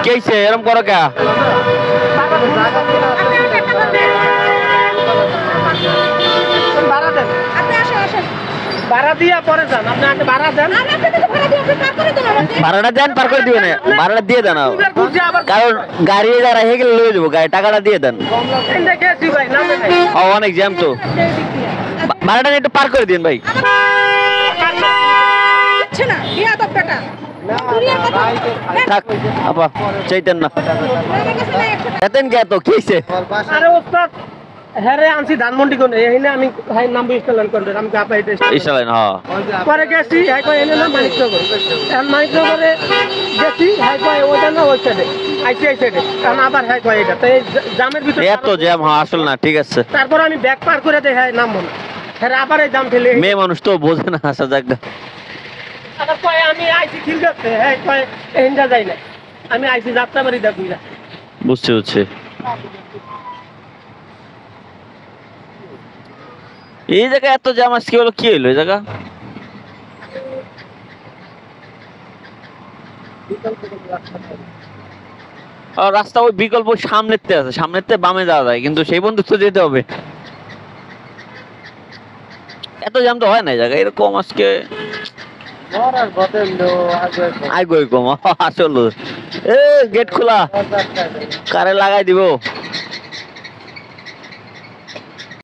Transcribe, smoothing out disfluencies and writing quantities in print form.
কেছে এরম করো কে? ভাড়া দিয়া পরে যান, আপনি আগে ভাড়া দেন। ভাড়াটা দেন, পার করে দিবেন। ভাড়াটা দিয়ে দেন, কারণ গাড়ি যারা হয়ে গেলে লয়ে যাবো, গাড়ি টাকাটা দিয়ে দেন। অনেক জ্যাম তো, ভাড়াটা একটু পার করে দিন ভাই। থাক আপা, চাইতেন না এতেন কে তো কিছে? আরে ওস্তাদ হ্যারে আনছি ধানমন্ডি কোন এইনে আমি ভাই নাম ইনস্টল করে আমি আপা এটা ইনস্টল হ্যাঁ পরে গেছি হাই কই এনে না মানিকনগর এখন মানিকনগরে গেছি হাই কই ওটা না ওই সাইডে আইসি সাইডে কারণ আবার হাই কই এটা তাই জামের ভিতরে এত জ্যাম হ্যাঁ আসল না ঠিক আছে। তারপর আমি ব্যাক পার করে দেই হাই নামবো না হ্যাঁ আবার এই জাম ফেলে মেয়ে মানুষ তো বোঝে না আসা যাক। আবার কয় আমি আইসি খিল করতে হ্যাঁ কয় এন্ডা যাই না আমি আইসি যাত্রাবাড়ি দেখুই না। বুঝছি বুঝছি। এই জায়গায় এত জ্যাম আজকে হলো, কি হলো এই জায়গা? রাস্তা ওই বিকল্প সামনেতে আছে, সামনেতে বামে যাওয়া যায়, কিন্তু সেই বন্ধু তো যেতে হবে। এত জ্যাম তো হয় না এই জায়গায় এরকম আজকে। আই গই কম আসল এ গেট খোলা কারে লাগাই দিব।